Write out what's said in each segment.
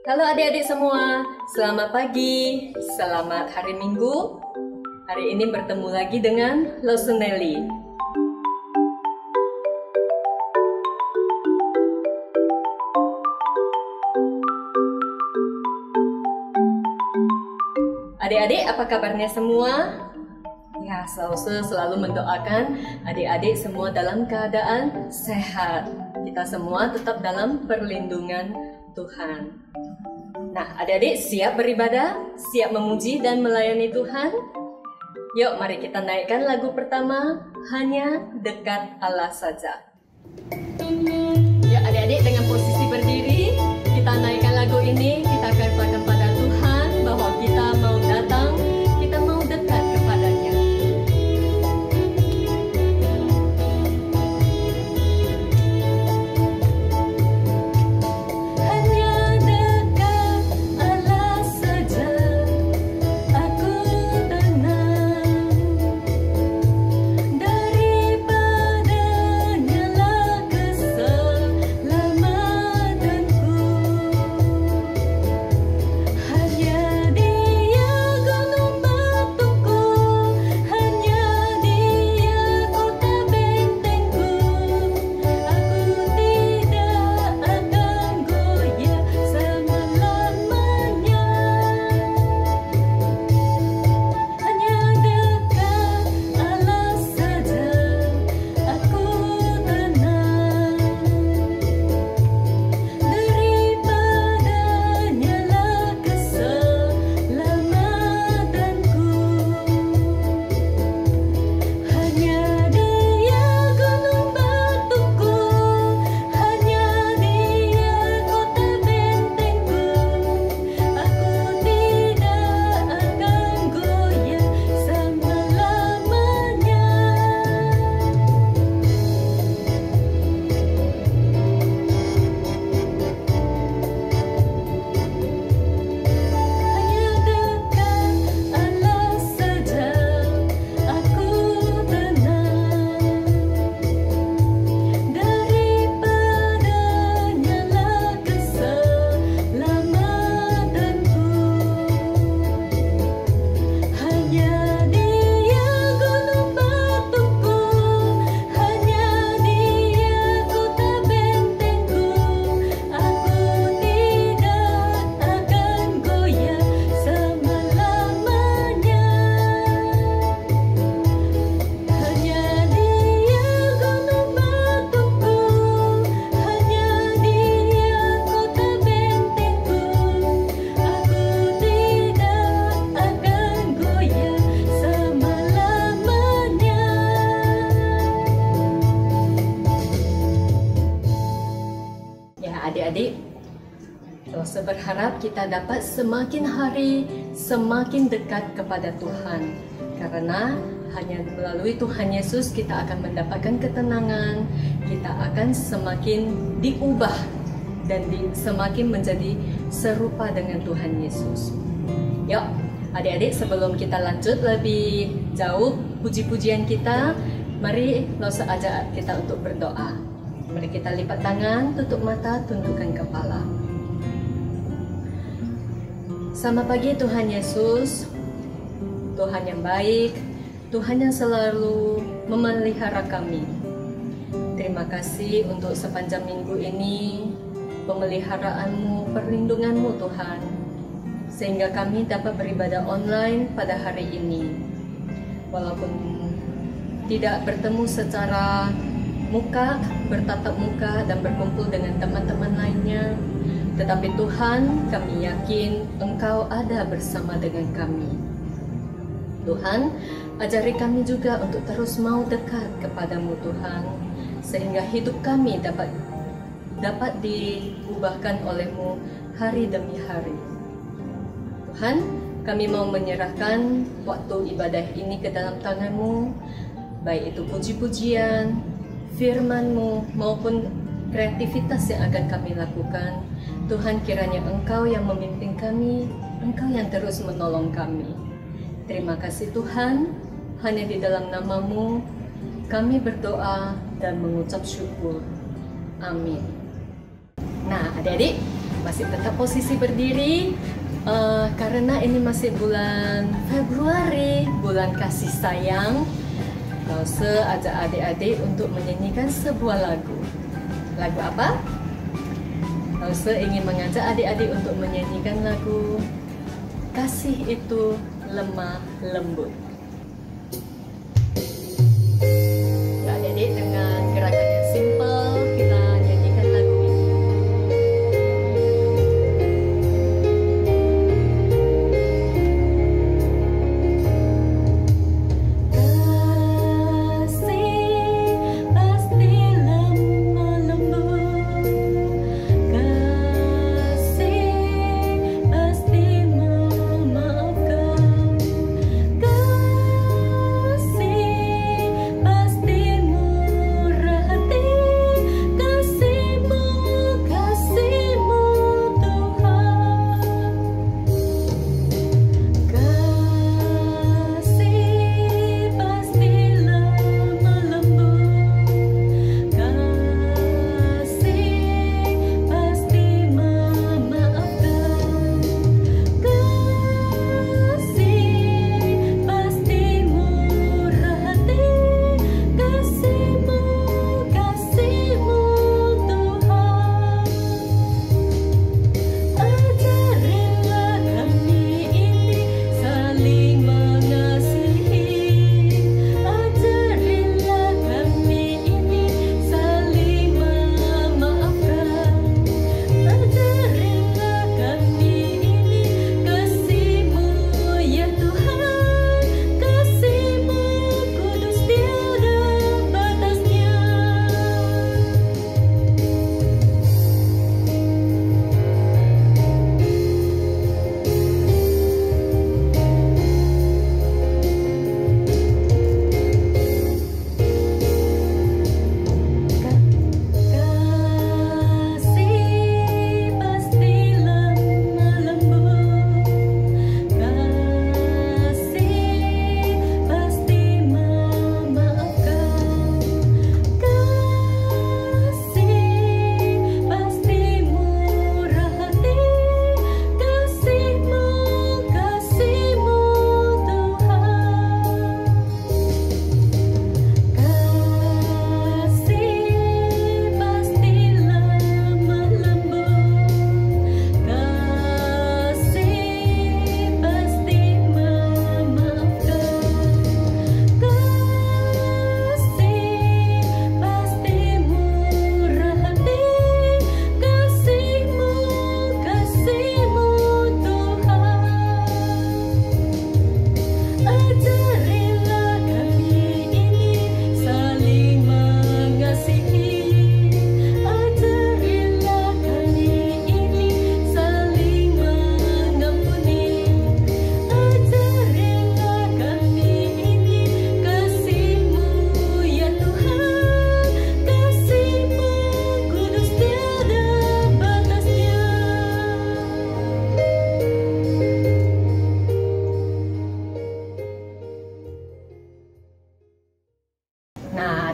Halo adik-adik semua, selamat pagi, selamat hari Minggu. Hari ini bertemu lagi dengan Losuneli. Adik-adik, apa kabarnya semua? Ya, selalu mendoakan adik-adik semua dalam keadaan sehat. Kita semua tetap dalam perlindungan Tuhan. Nah, adik-adik siap beribadah, siap memuji dan melayani Tuhan? Yuk, mari kita naikkan lagu pertama, Hanya Dekat Allah Saja. Yuk adik-adik, dengan posisi berdiri, kita naikkan lagu ini, kita katakan pada Tuhan bahwa kita mau datang, kita mau dekat kepadanya. Adik-adik, Rosa berharap kita dapat semakin hari semakin dekat kepada Tuhan, karena hanya melalui Tuhan Yesus kita akan mendapatkan ketenangan, kita akan semakin diubah dan semakin menjadi serupa dengan Tuhan Yesus. Yuk adik-adik, sebelum kita lanjut lebih jauh puji-pujian kita, mari Rosa ajak kita untuk berdoa. Mari kita lipat tangan, tutup mata, tundukkan kepala. Selamat pagi Tuhan Yesus, Tuhan yang baik, Tuhan yang selalu memelihara kami. Terima kasih untuk sepanjang minggu ini, pemeliharaan-Mu, perlindungan-Mu Tuhan, sehingga kami dapat beribadah online pada hari ini. Walaupun tidak bertemu secara muka, bertatap muka dan berkumpul dengan teman-teman lainnya, tetapi Tuhan, kami yakin Engkau ada bersama dengan kami. Tuhan, ajari kami juga untuk terus mau dekat kepadamu Tuhan, sehingga hidup kami dapat diubahkan oleh-Mu hari demi hari. Tuhan, kami mau menyerahkan waktu ibadah ini ke dalam tangan-Mu, baik itu puji-pujian, firman-Mu maupun kreativitas yang akan kami lakukan. Tuhan, kiranya Engkau yang memimpin kami, Engkau yang terus menolong kami. Terima kasih Tuhan, hanya di dalam nama-Mu kami berdoa dan mengucap syukur. Amin. Nah adik-adik, masih tetap posisi berdiri karena ini masih bulan Februari, bulan kasih sayang. Lause ajak adik-adik untuk menyanyikan sebuah lagu. Lagu apa? Lause ingin mengajak adik-adik untuk menyanyikan lagu Kasih Itu Lemah Lembut. Ya, adik-adik dengan gerakan yang simple kita nyanyikan lagu ini.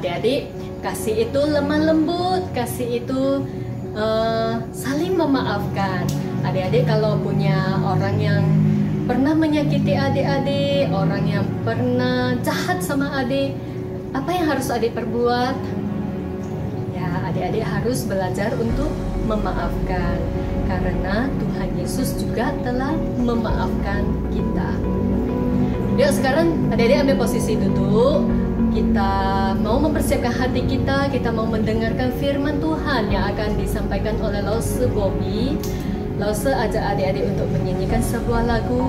Adik-adik, kasih itu lemah lembut, kasih itu saling memaafkan. Adik-adik kalau punya orang yang pernah menyakiti adik-adik, orang yang pernah jahat sama adik, apa yang harus adik perbuat? Ya, adik-adik harus belajar untuk memaafkan, karena Tuhan Yesus juga telah memaafkan kita. Yuk sekarang adik-adik ambil posisi duduk. Kita mau mempersiapkan hati kita mau mendengarkan firman Tuhan yang akan disampaikan oleh Lause Bobby. Lause ajak adik-adik untuk menyanyikan sebuah lagu,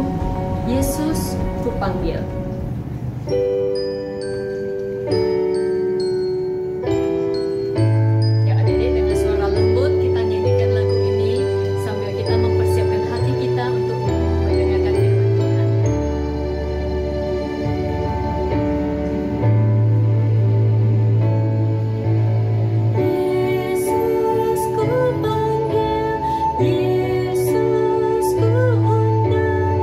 Yesus Kupanggil. Yesus ku undang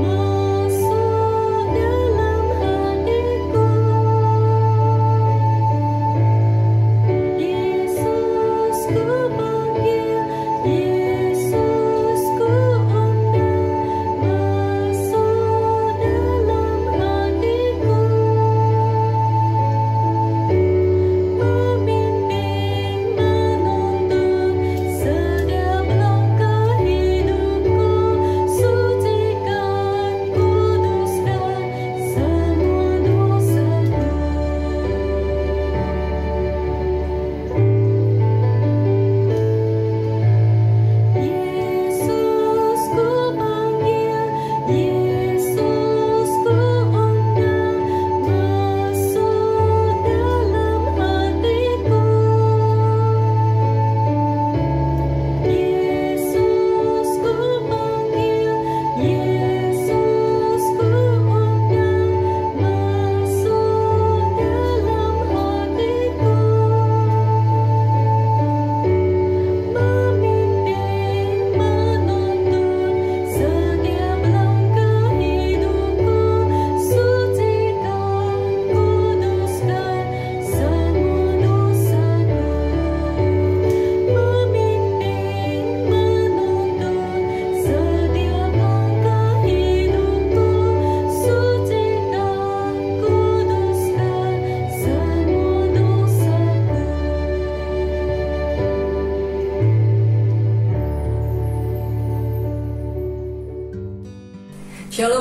masuk dalam hatiku.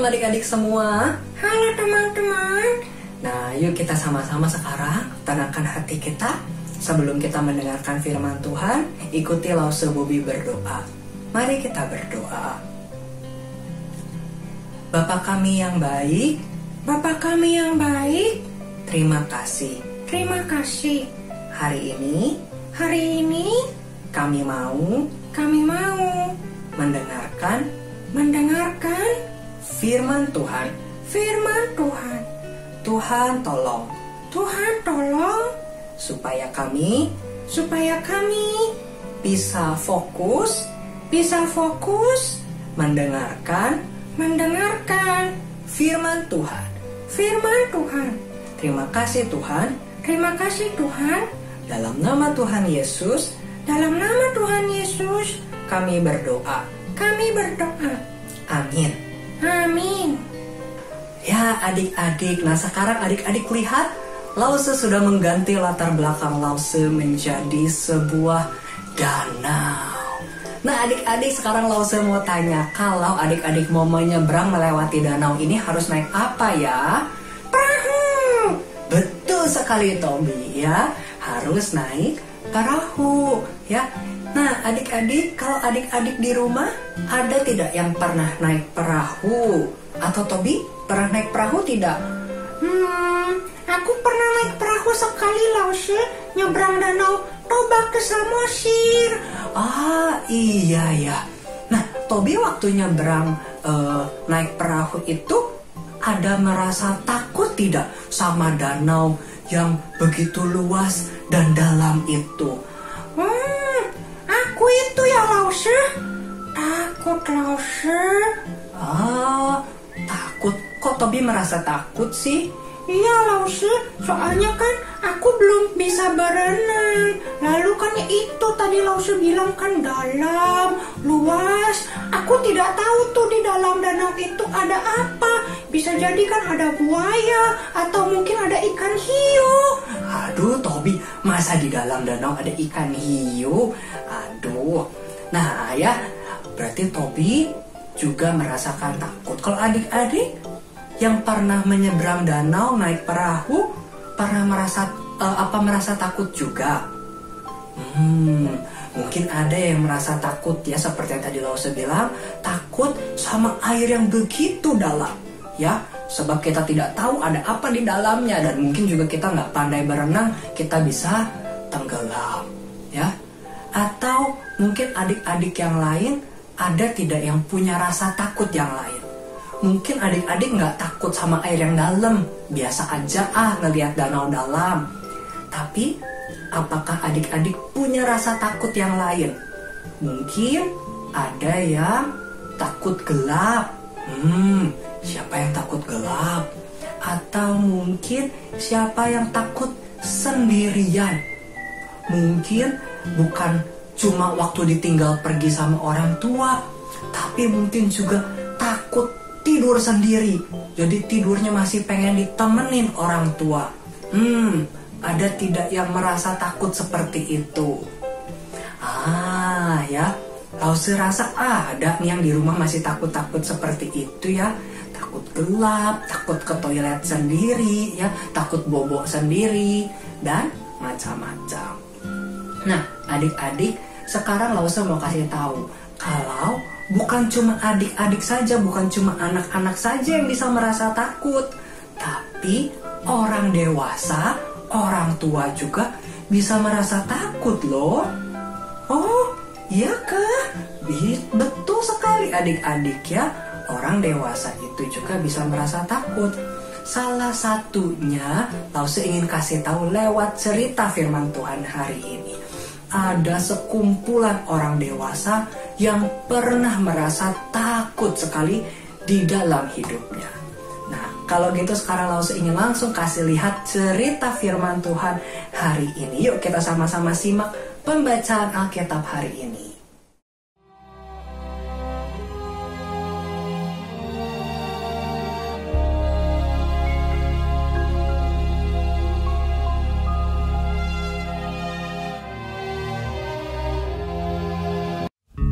adik-adik semua. Halo teman-teman. Nah, yuk kita sama-sama sekarang tenangkan hati kita. Sebelum kita mendengarkan firman Tuhan, ikuti Lause Bobby berdoa. Mari kita berdoa. Bapa kami yang baik, Bapa kami yang baik, terima kasih. Terima kasih. Hari ini kami mau mendengarkan firman Tuhan. Tuhan tolong supaya kami bisa fokus mendengarkan firman Tuhan. Terima kasih Tuhan. Dalam nama Tuhan Yesus, kami berdoa. Amin. Ya adik-adik, nah sekarang adik-adik lihat Lause sudah mengganti latar belakang Lause menjadi sebuah danau. Nah adik-adik sekarang Lause mau tanya, kalau adik-adik mau menyeberang melewati danau ini harus naik apa ya? Perahu. Betul sekali Tommy ya, harus naik perahu ya. Nah adik-adik, kalau adik-adik di rumah ada tidak yang pernah naik perahu? Atau Tobi pernah naik perahu tidak? Aku pernah naik perahu sekali Lause, nyebrang danau Toba ke Samosir. Ah iya ya. Nah Tobi waktu nyebrang naik perahu itu ada merasa takut tidak sama danau yang begitu luas dan dalam itu? Aku itu ya Lause, takut Lause. Takut. Kok Tobi merasa takut sih? Iya Lause, soalnya kan aku belum bisa berenang. Lalu kan itu tadi Lause bilang kan dalam, luas. Aku tidak tahu tuh di dalam danau itu ada apa. Bisa jadi kan ada buaya atau mungkin ada ikan hiu. Aduh Tobi, masa di dalam danau ada ikan hiu? Aduh. Nah ya, berarti Tobi juga merasakan takut. Kalau adik-adik yang pernah menyeberang danau naik perahu, pernah merasa takut juga? Mungkin ada yang merasa takut ya, seperti yang tadi Lause bilang, takut sama air yang begitu dalam ya, sebab kita tidak tahu ada apa di dalamnya, dan mungkin juga kita nggak pandai berenang, kita bisa tenggelam ya. Atau mungkin adik-adik yang lain ada tidak yang punya rasa takut yang lain? Mungkin adik-adik nggak takut sama air yang dalam, biasa aja ngelihat danau dalam. Tapi apakah adik-adik punya rasa takut yang lain? Mungkin ada yang takut gelap. Siapa yang takut gelap? Atau mungkin siapa yang takut sendirian? Mungkin bukan cuma waktu ditinggal pergi sama orang tua, tapi mungkin juga takut tidur sendiri. Jadi tidurnya masih pengen ditemenin orang tua. Ada tidak yang merasa takut seperti itu? Ya, Lause rasa ada nih yang di rumah masih takut-takut seperti itu ya. Takut gelap, takut ke toilet sendiri ya, takut bobok sendiri, dan macam-macam. Nah, adik-adik, sekarang Lause mau kasih tahu kalau bukan cuma adik-adik saja, bukan cuma anak-anak saja yang bisa merasa takut, tapi orang dewasa, orang tua juga bisa merasa takut loh. Oh, iya kah? Betul sekali adik-adik ya. Orang dewasa itu juga bisa merasa takut. Salah satunya Lause ingin kasih tahu lewat cerita firman Tuhan hari ini. Ada sekumpulan orang dewasa yang pernah merasa takut sekali di dalam hidupnya. Nah, kalau gitu sekarang Lause ingin langsung kasih lihat cerita firman Tuhan hari ini. Yuk kita sama-sama simak pembacaan Alkitab hari ini.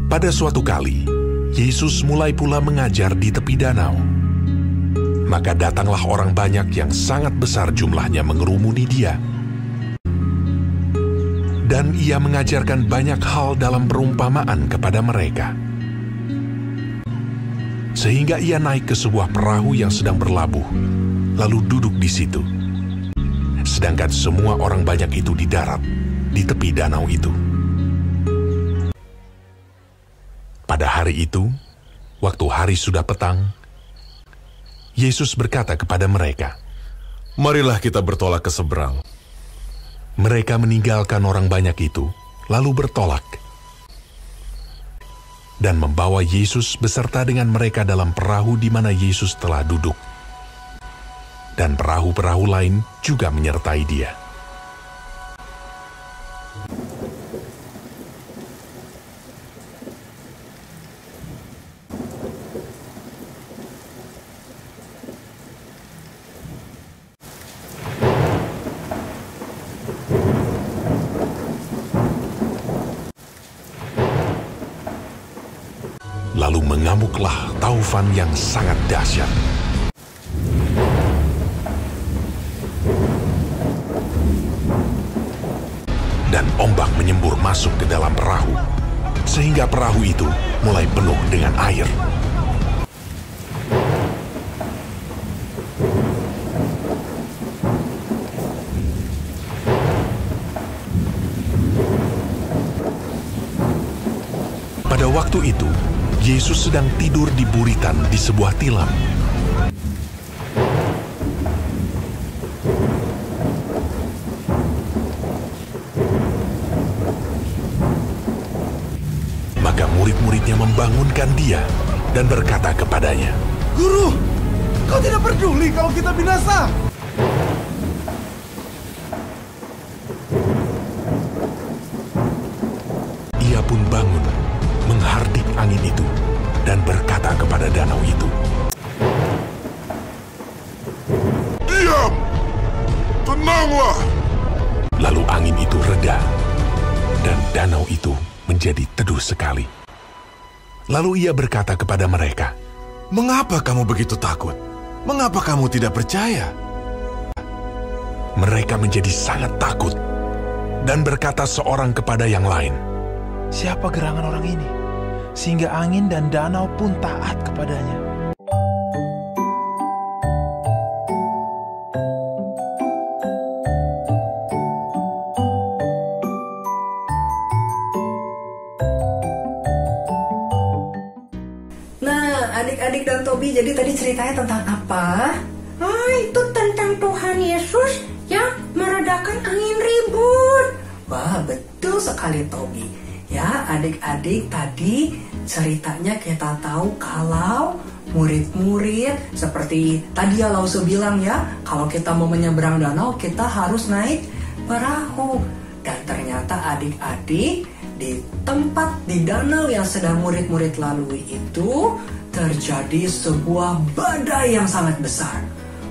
Pada suatu kali, Yesus mulai pula mengajar di tepi danau. Maka datanglah orang banyak yang sangat besar jumlahnya mengerumuni dia. Dan ia mengajarkan banyak hal dalam perumpamaan kepada mereka. Sehingga ia naik ke sebuah perahu yang sedang berlabuh, lalu duduk di situ. Sedangkan semua orang banyak itu di darat, di tepi danau itu. Pada hari itu, waktu hari sudah petang, Yesus berkata kepada mereka, "Marilah kita bertolak ke seberang." Mereka meninggalkan orang banyak itu, lalu bertolak. Dan membawa Yesus beserta dengan mereka dalam perahu di mana Yesus telah duduk. Dan perahu-perahu lain juga menyertai dia. Lalu mengamuklah taufan yang sangat dahsyat. Dan ombak menyembur masuk ke dalam perahu, sehingga perahu itu mulai penuh dengan air. Pada waktu itu, Yesus sedang tidur di buritan di sebuah tilam. Maka murid-muridnya membangunkan dia dan berkata kepadanya, "Guru, kau tidak peduli kalau kita binasa?" Ia pun bangun, menghardik angin itu, dan berkata kepada danau itu, "Diam! Tenanglah!" Lalu angin itu reda, dan danau itu menjadi teduh sekali. Lalu ia berkata kepada mereka, "Mengapa kamu begitu takut? Mengapa kamu tidak percaya?" Mereka menjadi sangat takut, dan berkata seorang kepada yang lain, "Siapa gerangan orang ini, sehingga angin dan danau pun taat kepadanya?" Nah, adik-adik dan Tobi, jadi tadi ceritanya tentang apa? Itu tentang Tuhan Yesus yang meredakan angin ribut. Wah, betul sekali Tobi. Ya, adik-adik, tadi ceritanya kita tahu kalau murid-murid seperti tadi ya Lause bilang ya, kalau kita mau menyeberang danau kita harus naik perahu. Dan ternyata adik-adik, di tempat di danau yang sedang murid-murid lalui itu terjadi sebuah badai yang sangat besar.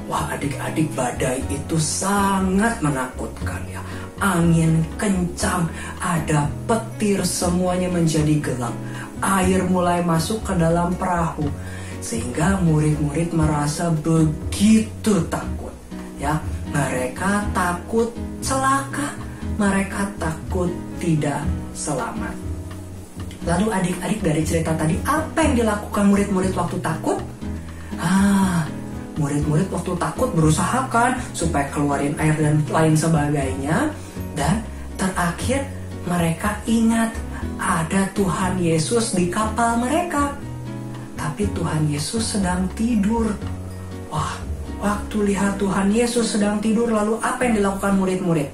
Wah, adik-adik, badai itu sangat menakutkan ya. Angin kencang, ada petir, semuanya menjadi gelap. Air mulai masuk ke dalam perahu, sehingga murid-murid merasa begitu takut. Ya, mereka takut celaka, mereka takut tidak selamat. Lalu adik-adik, dari cerita tadi, apa yang dilakukan murid-murid waktu takut? Murid-murid waktu takut berusaha kan supaya keluarin air dan lain sebagainya. Dan terakhir mereka ingat ada Tuhan Yesus di kapal mereka. Tapi Tuhan Yesus sedang tidur. Wah, waktu lihat Tuhan Yesus sedang tidur, lalu apa yang dilakukan murid-murid?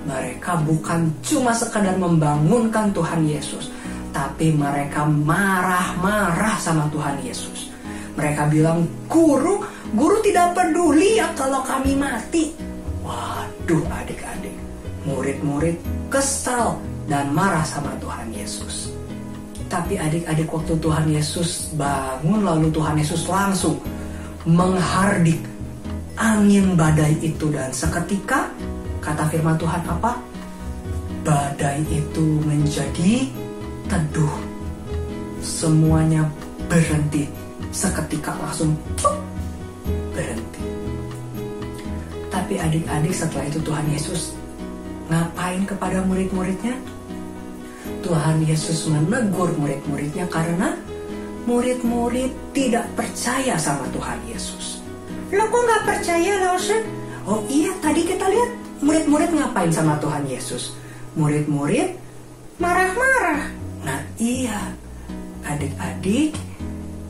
Mereka bukan cuma sekadar membangunkan Tuhan Yesus, tapi mereka marah-marah sama Tuhan Yesus. Mereka bilang, Guru tidak peduli ya kalau kami mati. Waduh adik-adik, murid-murid kesal dan marah sama Tuhan Yesus. Tapi adik-adik, waktu Tuhan Yesus bangun, lalu Tuhan Yesus langsung menghardik angin badai itu. Dan seketika, kata firman Tuhan apa? Badai itu menjadi teduh. Semuanya berhenti. Seketika langsung Tapi adik-adik, setelah itu Tuhan Yesus ngapain kepada murid-muridnya? Tuhan Yesus menegur murid-muridnya karena murid-murid tidak percaya sama Tuhan Yesus. Lo kok nggak percaya, Lause? Oh iya, tadi kita lihat murid-murid ngapain sama Tuhan Yesus. Murid-murid Marah-marah. Nah iya, adik-adik,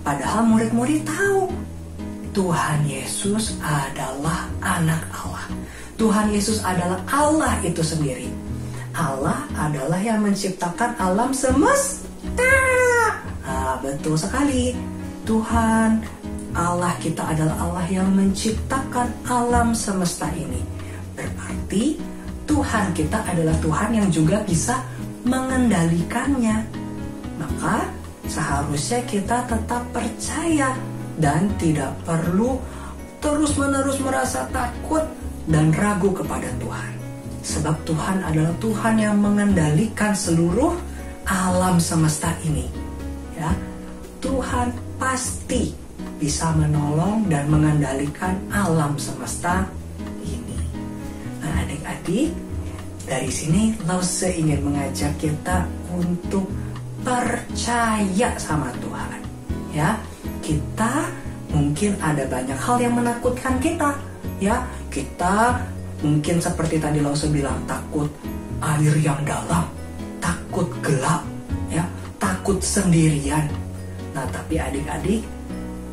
padahal murid-murid tahu Tuhan Yesus adalah anak Allah. Tuhan Yesus adalah Allah itu sendiri. Allah adalah yang menciptakan alam semesta. Nah, betul sekali. Tuhan Allah kita adalah Allah yang menciptakan alam semesta ini. Berarti Tuhan kita adalah Tuhan yang juga bisa mengendalikannya. Maka seharusnya kita tetap percaya dan tidak perlu terus-menerus merasa takut dan ragu kepada Tuhan. Sebab Tuhan adalah Tuhan yang mengendalikan seluruh alam semesta ini. Ya, Tuhan pasti bisa menolong dan mengendalikan alam semesta ini. Nah, adik-adik, dari sini Lause ingin mengajak kita untuk percaya sama Tuhan. Ya, kita mungkin ada banyak hal yang menakutkan kita. Ya, kita mungkin seperti tadi Lause bilang, takut air yang dalam, takut gelap, ya, takut sendirian. Nah, tapi adik-adik,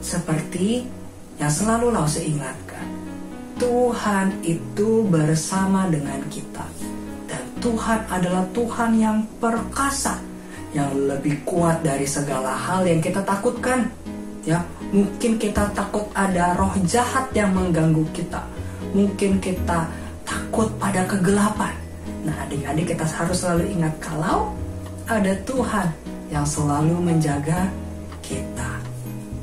seperti yang selalu Lause ingatkan, Tuhan itu bersama dengan kita. Dan Tuhan adalah Tuhan yang perkasa, yang lebih kuat dari segala hal yang kita takutkan. Ya, mungkin kita takut ada roh jahat yang mengganggu kita. Mungkin kita takut pada kegelapan. Nah, adik-adik, kita harus selalu ingat kalau ada Tuhan yang selalu menjaga kita.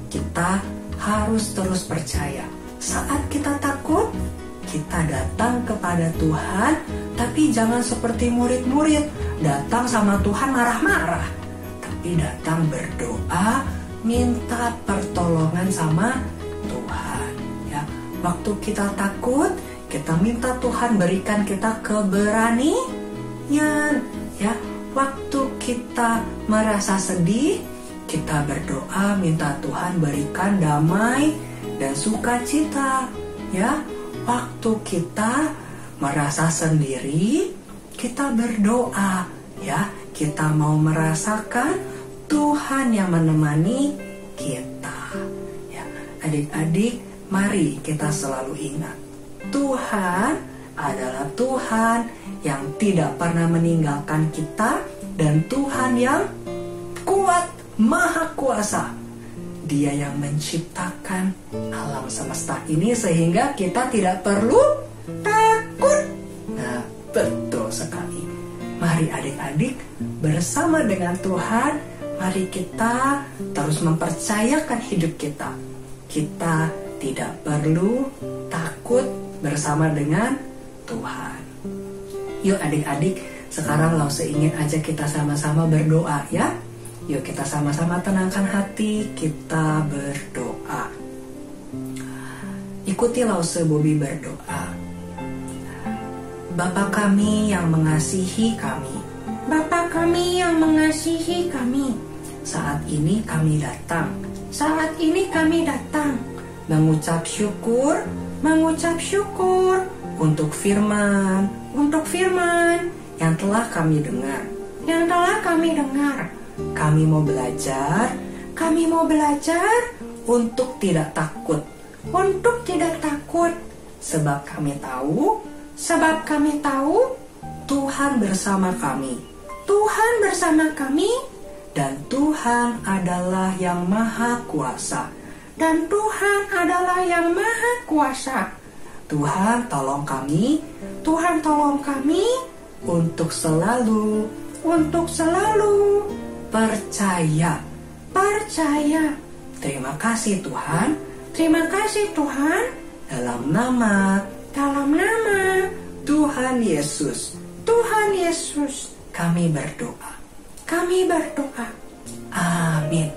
Kita harus terus percaya. Saat kita takut, kita datang kepada Tuhan, tapi jangan seperti murid-murid, datang sama Tuhan marah-marah. Tapi datang berdoa, minta pertolongan sama Tuhan. Ya, waktu kita takut, kita minta Tuhan berikan kita keberanian. Ya, waktu kita merasa sedih, kita berdoa minta Tuhan berikan damai dan sukacita. Ya, waktu kita merasa sendiri, kita berdoa. Ya, kita mau merasakan Tuhan yang menemani kita. Ya, adik-adik, mari kita selalu ingat, Tuhan adalah Tuhan yang tidak pernah meninggalkan kita dan Tuhan yang kuat, maha kuasa. Dia yang menciptakan alam semesta ini sehingga kita tidak perlu takut. Nah, betul sekali. Mari adik-adik, bersama dengan Tuhan, mari kita terus mempercayakan hidup kita. Kita tidak perlu takut bersama dengan Tuhan. Yuk adik-adik, sekarang Lause ingin ajak kita sama-sama berdoa ya. Yuk kita sama-sama tenangkan hati, kita berdoa. Ikuti Lause Bobby berdoa. Bapa kami yang mengasihi kami, Bapa kami yang mengasihi kami, saat ini kami datang mengucap syukur untuk firman yang telah kami dengar. Kami mau belajar untuk tidak takut. Sebab kami tahu Tuhan bersama kami. Dan Tuhan adalah yang maha kuasa. Tuhan tolong kami untuk selalu percaya. Terima kasih Tuhan. Dalam nama Tuhan Yesus kami berdoa. Amin.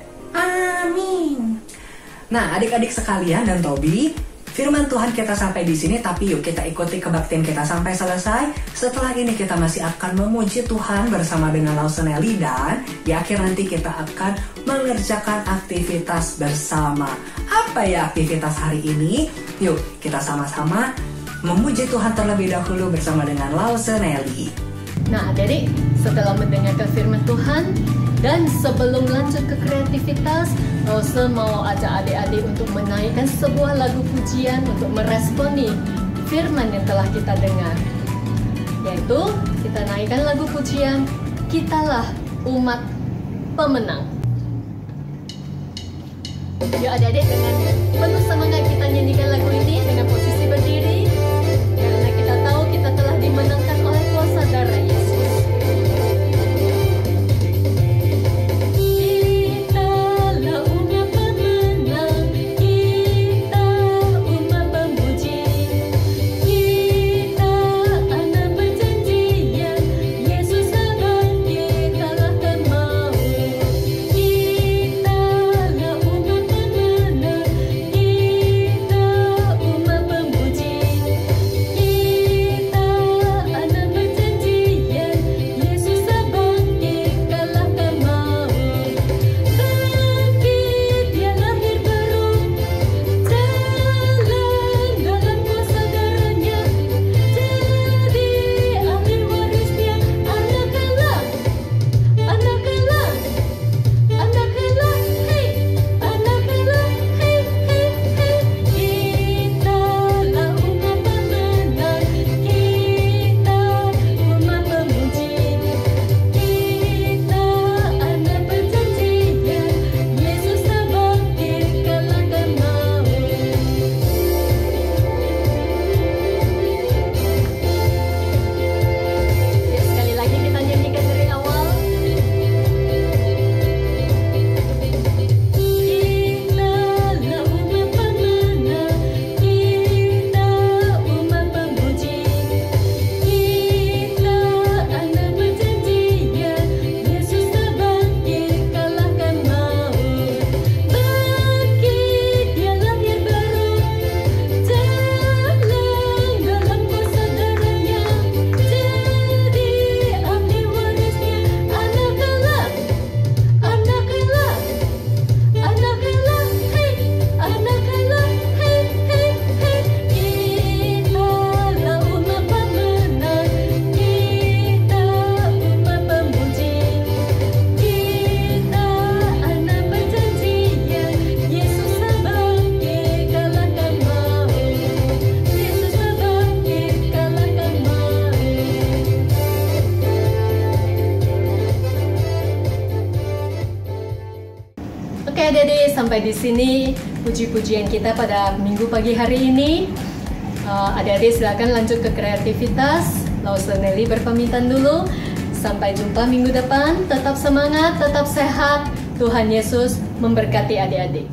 Nah, adik-adik sekalian dan Tobi, firman Tuhan kita sampai di sini, tapi yuk kita ikuti kebaktian kita sampai selesai. Setelah ini kita masih akan memuji Tuhan bersama dengan Lawson Nelly, dan di akhir nanti kita akan mengerjakan aktivitas bersama. Apa ya aktivitas hari ini? Yuk kita sama-sama memuji Tuhan terlebih dahulu bersama dengan Lawson Nelly. Nah, adik-adik, setelah mendengarkan firman Tuhan dan sebelum lanjut ke kreativitas, Lawson mau ajak adik-adik untuk menaikkan sebuah lagu pujian untuk meresponi firman yang telah kita dengar. Yaitu, kita naikkan lagu pujian, Kitalah Umat Pemenang. Yuk adik-adik, dengan penuh semangat kita nyanyikan lagu ini dengan posisi berdiri, karena kita tahu kita telah dimenangkan oleh kuasa darah Yesus. Oke adik-adik, sampai di sini puji-pujian kita pada minggu pagi hari ini. Adik-adik silakan lanjut ke kreativitas. Lawson Nelly berpamitan dulu. Sampai jumpa minggu depan. Tetap semangat, tetap sehat. Tuhan Yesus memberkati adik-adik.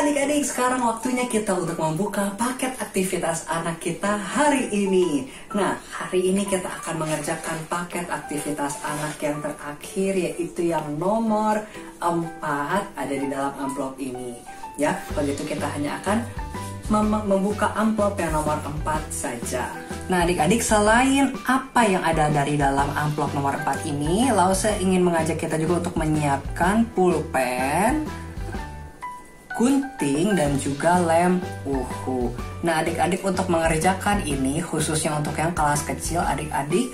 Adik-adik, sekarang waktunya kita untuk membuka paket aktivitas anak kita hari ini. Nah, hari ini kita akan mengerjakan paket aktivitas anak yang terakhir, yaitu yang nomor 4 ada di dalam amplop ini. Ya, begitu kita hanya akan membuka amplop yang nomor 4 saja. Nah adik-adik, selain apa yang ada dari dalam amplop nomor 4 ini, Lause ingin mengajak kita juga untuk menyiapkan pulpen, gunting, dan juga lem uhu. Nah adik-adik, untuk mengerjakan ini, khususnya untuk yang kelas kecil, adik-adik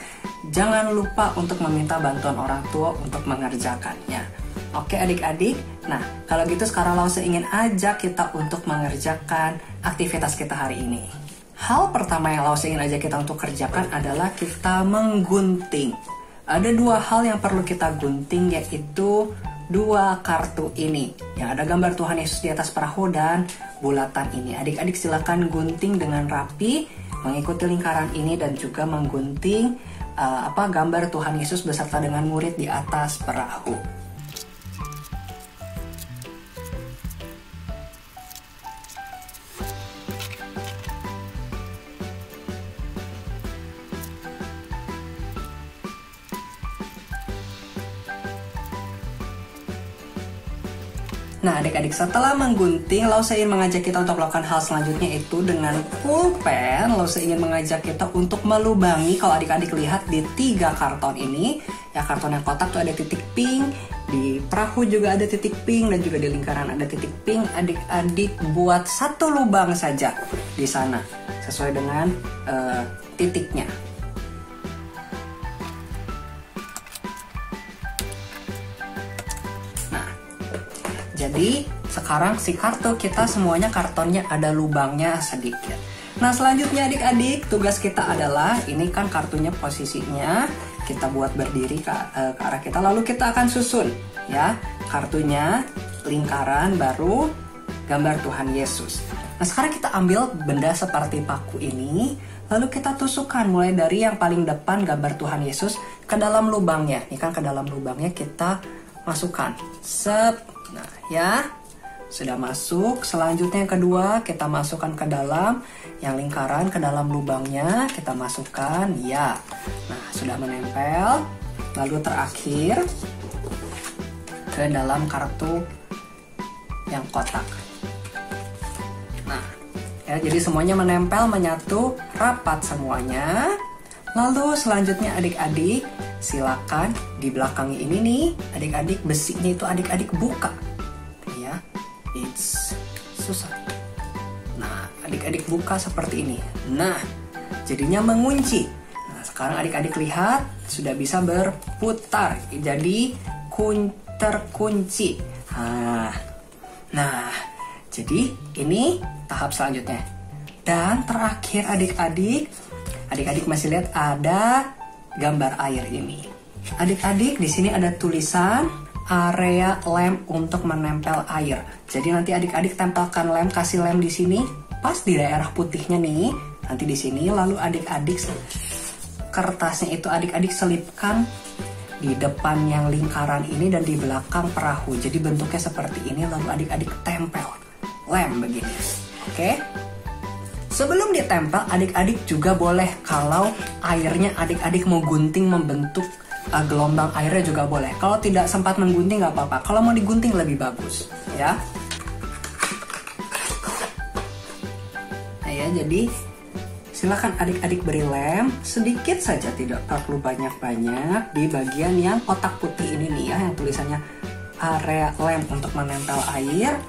jangan lupa untuk meminta bantuan orang tua untuk mengerjakannya. Oke adik-adik, nah kalau gitu sekarang Lause ingin ajak kita untuk mengerjakan aktivitas kita hari ini. Hal pertama yang Lause ingin ajak kita untuk kerjakan adalah kita menggunting. Ada 2 hal yang perlu kita gunting, yaitu 2 kartu ini yang ada gambar Tuhan Yesus di atas perahu dan bulatan ini. Adik-adik silakan gunting dengan rapi, mengikuti lingkaran ini, dan juga menggunting gambar Tuhan Yesus beserta dengan murid di atas perahu. Nah adik-adik, setelah menggunting, Lause ingin mengajak kita untuk melakukan hal selanjutnya, itu dengan pulpen. Lause ingin mengajak kita untuk melubangi. Kalau adik-adik lihat di 3 karton ini, ya karton yang kotak tuh ada titik pink, di perahu juga ada titik pink, dan juga di lingkaran ada titik pink. Adik-adik buat 1 lubang saja di sana sesuai dengan titiknya. Jadi sekarang si kartu kita semuanya kartonnya ada lubangnya sedikit. Nah selanjutnya adik-adik, tugas kita adalah, ini kan kartunya posisinya kita buat berdiri ke arah kita, lalu kita akan susun ya kartunya, lingkaran, baru gambar Tuhan Yesus. Nah sekarang kita ambil benda seperti paku ini, lalu kita tusukkan mulai dari yang paling depan gambar Tuhan Yesus ke dalam lubangnya. Ini kan ke dalam lubangnya kita masukkan. Nah ya, sudah masuk. Selanjutnya yang kedua, kita masukkan ke dalam yang lingkaran, ke dalam lubangnya kita masukkan ya. Nah sudah menempel. Lalu terakhir ke dalam kartu yang kotak. Nah ya, jadi semuanya menempel, menyatu, rapat semuanya. Lalu selanjutnya adik-adik, silakan di belakang ini nih, adik-adik besinya itu adik-adik buka ya. It's susah. Nah adik-adik buka seperti ini. Nah jadinya mengunci. Nah sekarang adik-adik lihat sudah bisa berputar, jadi terkunci. Nah jadi ini tahap selanjutnya. Dan terakhir adik-adik masih lihat ada gambar air ini. Adik-adik di sini ada tulisan area lem untuk menempel air. Jadi nanti adik-adik tempelkan lem, kasih lem di sini, pas di daerah putihnya nih. Nanti di sini, lalu adik-adik kertasnya itu adik-adik selipkan di depan yang lingkaran ini dan di belakang perahu. Jadi bentuknya seperti ini, lalu adik-adik tempel lem begini. Oke? Sebelum ditempel, adik-adik juga boleh, kalau airnya adik-adik mau gunting membentuk gelombang airnya juga boleh. Kalau tidak sempat menggunting nggak apa-apa. Kalau mau digunting lebih bagus, ya. Nah ya, jadi silakan adik-adik beri lem sedikit saja, tidak perlu banyak-banyak di bagian yang kotak putih ini nih ya, yang tulisannya area lem untuk menempel air.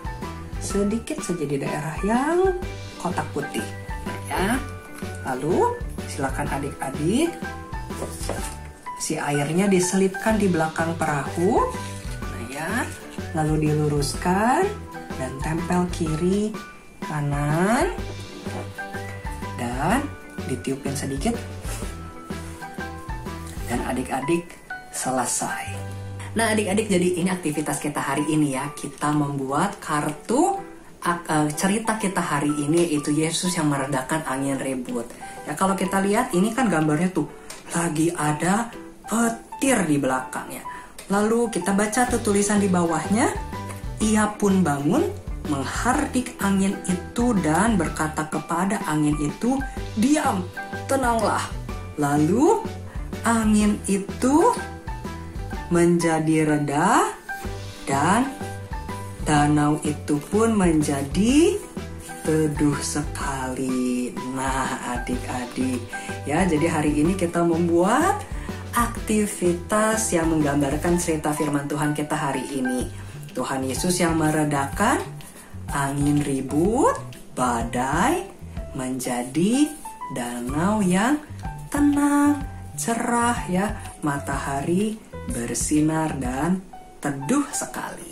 Sedikit saja di daerah yang kotak putih. Nah ya, lalu silakan adik-adik si airnya diselipkan di belakang perahu. Nah ya, lalu diluruskan dan tempel kiri kanan dan ditiupin sedikit dan adik-adik selesai. Nah adik-adik, jadi ini aktivitas kita hari ini ya. Kita membuat kartu cerita kita hari ini, yaitu Yesus yang meredakan angin ribut. Ya kalau kita lihat ini kan gambarnya tuh lagi ada petir di belakangnya. Lalu kita baca tuh tulisan di bawahnya, ia pun bangun menghardik angin itu dan berkata kepada angin itu, diam, tenanglah. Lalu angin itu menjadi reda dan danau itu pun menjadi teduh sekali. Nah, adik-adik, ya, jadi hari ini kita membuat aktivitas yang menggambarkan cerita firman Tuhan kita hari ini. Tuhan Yesus yang meredakan angin ribut, badai, menjadi danau yang tenang, cerah ya, matahari bersinar dan teduh sekali.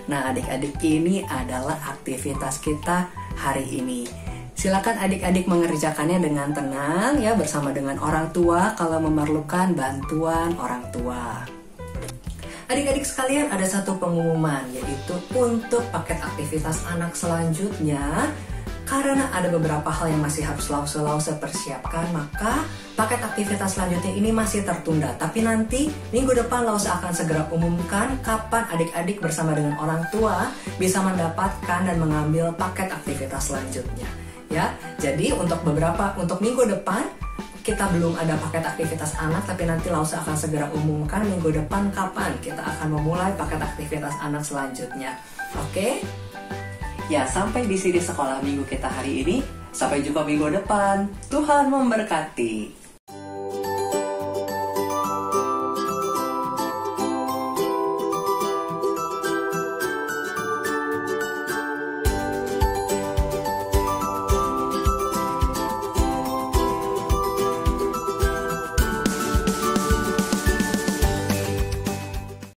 Nah, adik-adik, ini adalah aktivitas kita hari ini. Silakan adik-adik mengerjakannya dengan tenang ya, bersama dengan orang tua kalau memerlukan bantuan orang tua. Adik-adik sekalian, ada satu pengumuman, yaitu untuk paket aktivitas anak selanjutnya. Karena ada beberapa hal yang masih harus Lause persiapkan, maka paket aktivitas selanjutnya ini masih tertunda. Tapi nanti minggu depan Lause akan segera umumkan kapan adik-adik bersama dengan orang tua bisa mendapatkan dan mengambil paket aktivitas selanjutnya. Ya, jadi untuk minggu depan kita belum ada paket aktivitas anak, tapi nanti Lause akan segera umumkan minggu depan kapan kita akan memulai paket aktivitas anak selanjutnya. Oke? Ya, sampai di sini sekolah minggu kita hari ini. Sampai jumpa minggu depan. Tuhan memberkati.